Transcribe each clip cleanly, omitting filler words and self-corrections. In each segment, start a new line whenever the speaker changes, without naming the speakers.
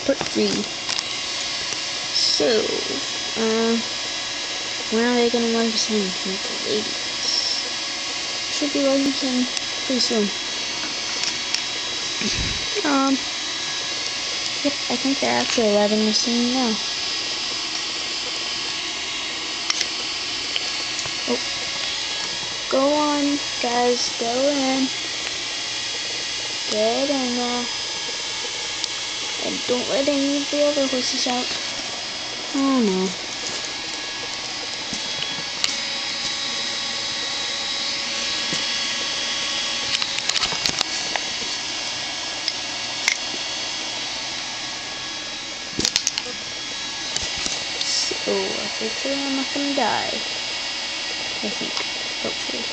part 3. So, when are they gonna learn to sing like the ladies? Should be learning to sing pretty soon. Yep, I think they're actually letting us sing now. Oh. Go on, guys, go in. Get in there. And don't let any of the other horses out. Oh no. So, hopefully I'm not gonna die. I think. Hopefully.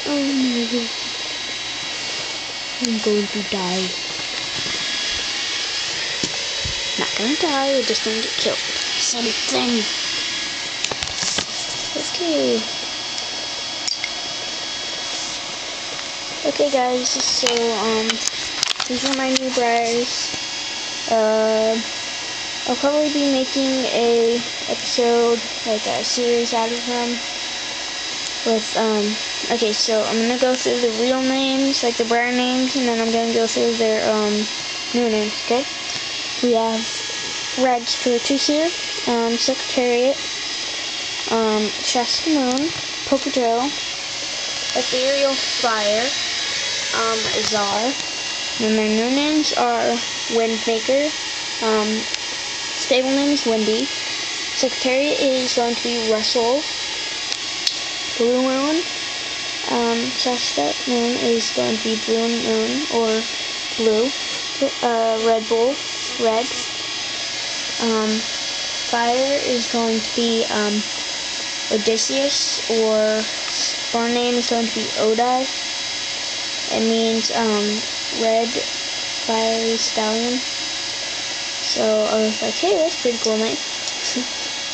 Oh no. I'm going to die. Not gonna die, we're just gonna get killed. Same thing. Okay. Okay guys, so these are my new briars. I'll probably be making a episode, like a series out of them. With okay, so I'm gonna go through the real names, like the briar names, and then I'm gonna go through their new names, okay? We have Red Spiritus here, Secretariat, Shasta Moon, Pocojo, Ethereal Fire, Azar, and their new names are Windmaker, stable name is Windy, Secretariat is going to be Russell, Blue Moon, Shasta Moon is going to be Blue Moon, or Blue, Red Bull, Red, Fire is going to be, Odysseus, or barn name is going to be Odai. It means, red fiery stallion. So I was like, hey, that's pretty cool name.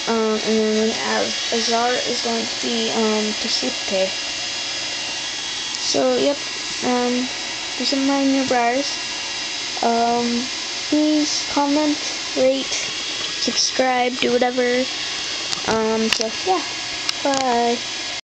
And then we have Azar is going to be, Pursuite. So, yep, these are my new briars. Please comment, rate, subscribe, do whatever. So, yeah, bye.